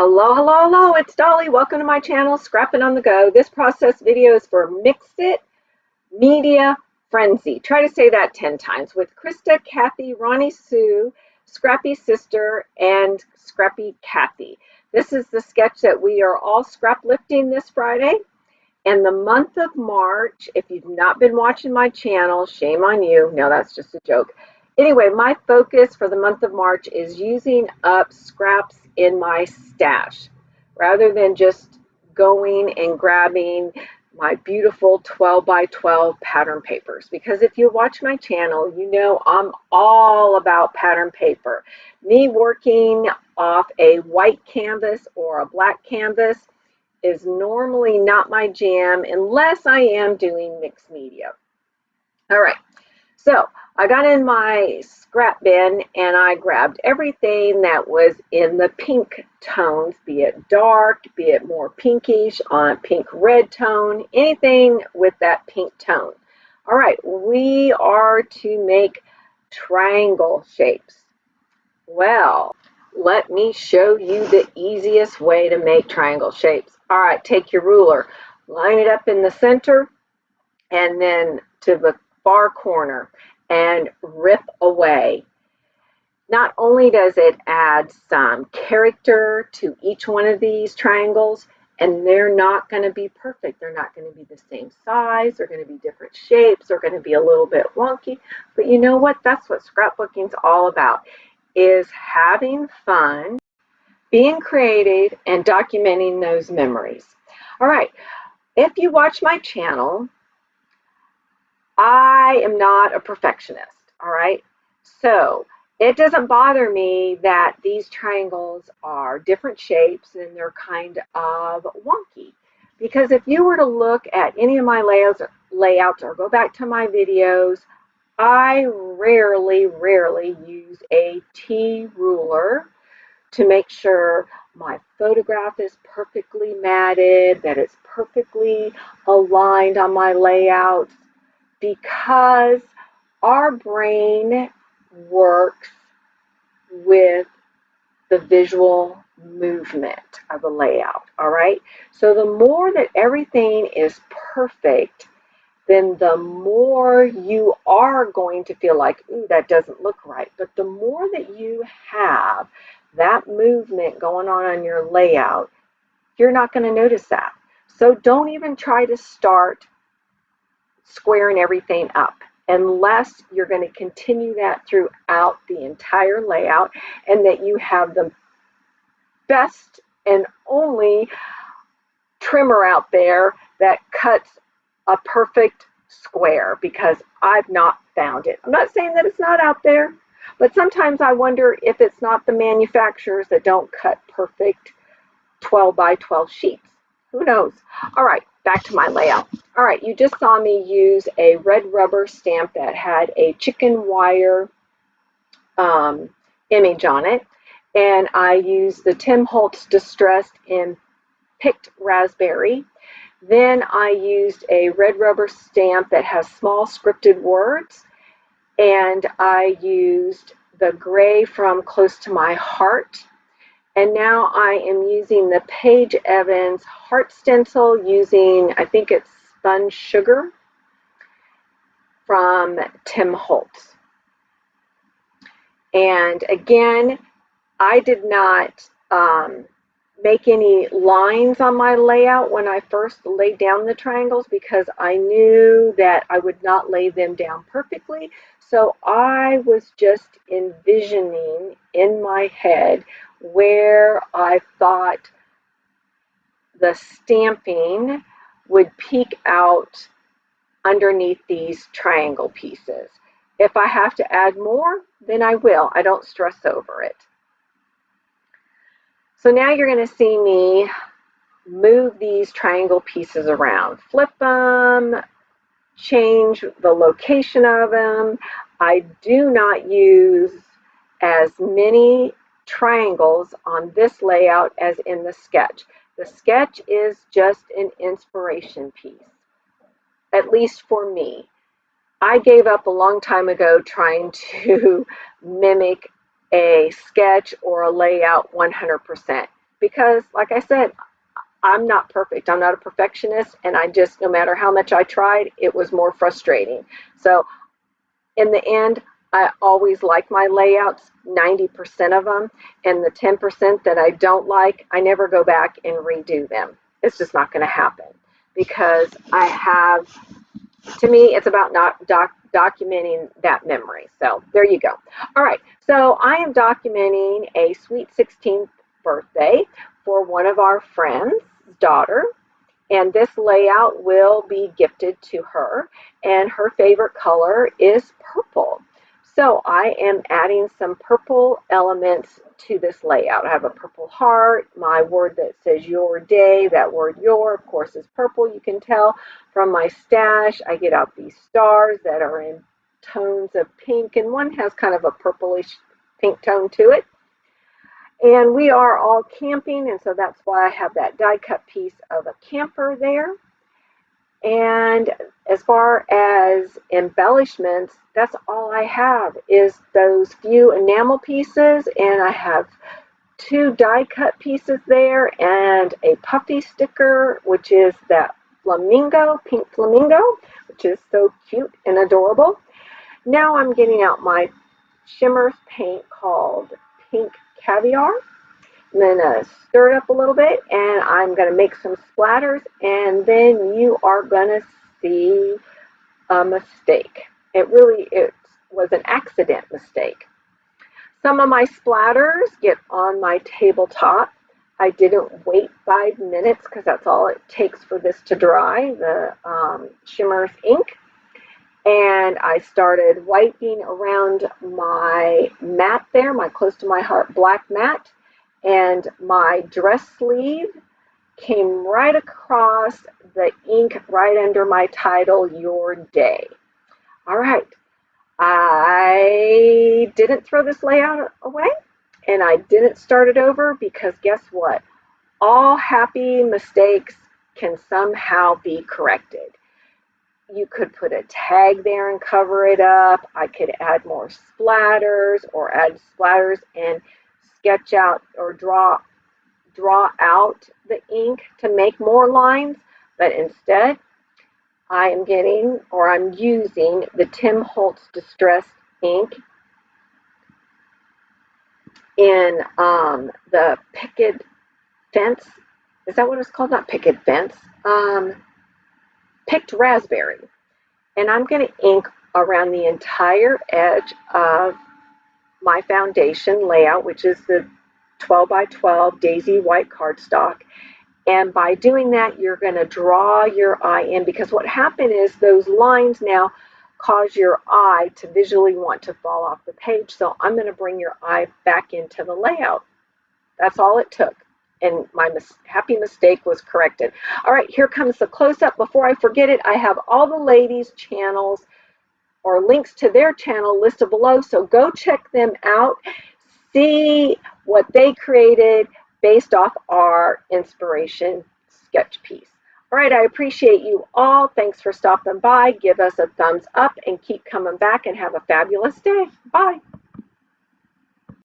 Hello, hello, hello, it's Dolly. Welcome to my channel, Scrapping on the Go. This process video is for Mix It Media Frenzy. Try to say that 10 times with Krista, Kathy, Ronnie Sue, Scrappy Sister, and Scrappy Kathy. This is the sketch that we are all scrap lifting this Friday. And the month of March, if you've not been watching my channel, shame on you. No, that's just a joke. Anyway, my focus for the month of March is using up scraps in my stash rather than just going and grabbing my beautiful 12 by 12 pattern papers. Because if you watch my channel, you know I'm all about pattern paper. Me working off a white canvas or a black canvas is normally not my jam unless I am doing mixed media. All right, so I got in my scrap bin and I grabbed everything that was in the pink tones, be it dark, be it more pinkish, on a pink red tone, anything with that pink tone. All right, we are to make triangle shapes. Well, let me show you the easiest way to make triangle shapes. All right, take your ruler, line it up in the center and then to the far corner and rip away. Not only does it add some character to each one of these triangles, and they're not going to be perfect. They're not going to be the same size. They're going to be different shapes. They're going to be a little bit wonky. But you know what? That's what scrapbooking's all about, is having fun, being creative, and documenting those memories. All right, if you watch my channel, I am not a perfectionist, all right? So it doesn't bother me that these triangles are different shapes and they're kind of wonky. Because if you were to look at any of my layouts or go back to my videos, I rarely use a T ruler to make sure my photograph is perfectly matted, that it's perfectly aligned on my layouts, because our brain works with the visual movement of a layout, all right? So the more that everything is perfect, then the more you are going to feel like, ooh, that doesn't look right. But the more that you have that movement going on your layout, you're not going to notice that. So don't even try to start squaring everything up unless you're going to continue that throughout the entire layout and that you have the best and only trimmer out there that cuts a perfect square, because I've not found it. I'm not saying that it's not out there, but sometimes I wonder if it's not the manufacturers that don't cut perfect 12 by 12 sheets. Who knows? All right, back to my layout. All right, you just saw me use a red rubber stamp that had a chicken wire image on it, and I used the Tim Holtz Distressed in Picked Raspberry. Then I used a red rubber stamp that has small scripted words, and I used the gray from Close to My Heart. And now I am using the Paige Evans heart stencil using, I think it's Spun Sugar from Tim Holtz. And again, I did not make any lines on my layout when I first laid down the triangles, because I knew that I would not lay them down perfectly. So I was just envisioning in my head where I thought the stamping would peek out underneath these triangle pieces. If I have to add more, then I will. I don't stress over it. So now you're going to see me move these triangle pieces around, flip them, change the location of them. I do not use as many triangles on this layout as in the sketch. The sketch is just an inspiration piece, at least for me. I gave up a long time ago trying to mimic a sketch or a layout 100%, because, like I said, I'm not perfect. I'm not a perfectionist, and I just, no matter how much I tried, it was more frustrating. So in the end, I always like my layouts, 90% of them, and the 10% that I don't like, I never go back and redo them. It's just not going to happen because I have, to me, it's about not documenting that memory. So there you go. All right, so I am documenting a sweet 16th birthday for one of our friends' daughter, and this layout will be gifted to her, and her favorite color is purple. So I am adding some purple elements to this layout. I have a purple heart, my word that says your day, that word your, of course, is purple. You can tell from my stash. I get out these stars that are in tones of pink, and one has kind of a purplish pink tone to it. And we are all camping, and so that's why I have that die cut piece of a camper there. And as far as embellishments, that's all I have is those few enamel pieces, and I have 2 die cut pieces there and a puffy sticker, which is that flamingo, pink flamingo, which is so cute and adorable. Now I'm getting out my shimmer paint called Pink Caviar. I'm going to stir it up a little bit, and I'm going to make some splatters, and then you are going to see a mistake. It was an accident mistake. Some of my splatters get on my tabletop. I didn't wait 5 minutes because that's all it takes for this to dry, the Shimmer's ink. And I started wiping around my mat there, my close to my heart black mat. And my dress sleeve came right across the ink right under my title, Your Day. All right, I didn't throw this layout away, and I didn't start it over because guess what? All happy mistakes can somehow be corrected. You could put a tag there and cover it up. I could add more splatters or add splatters and sketch out or draw out the ink to make more lines, but instead I'm using the Tim Holtz Distress ink in the Picket Fence. Is that what it's called? Not Picket Fence. Picked Raspberry. And I'm going to ink around the entire edge of my foundation layout, which is the 12 by 12 daisy white cardstock. And by doing that, you're going to draw your eye in, because what happened is those lines now cause your eye to visually want to fall off the page. So I'm going to bring your eye back into the layout. That's all it took. And my happy mistake was corrected. All right, here comes the close-up. Before I forget it, I have all the ladies' channels or links to their channel listed below, so go check them out. See what they created based off our inspiration sketch piece. All right, I appreciate you all. Thanks for stopping by. Give us a thumbs up and keep coming back, and have a fabulous day. Bye.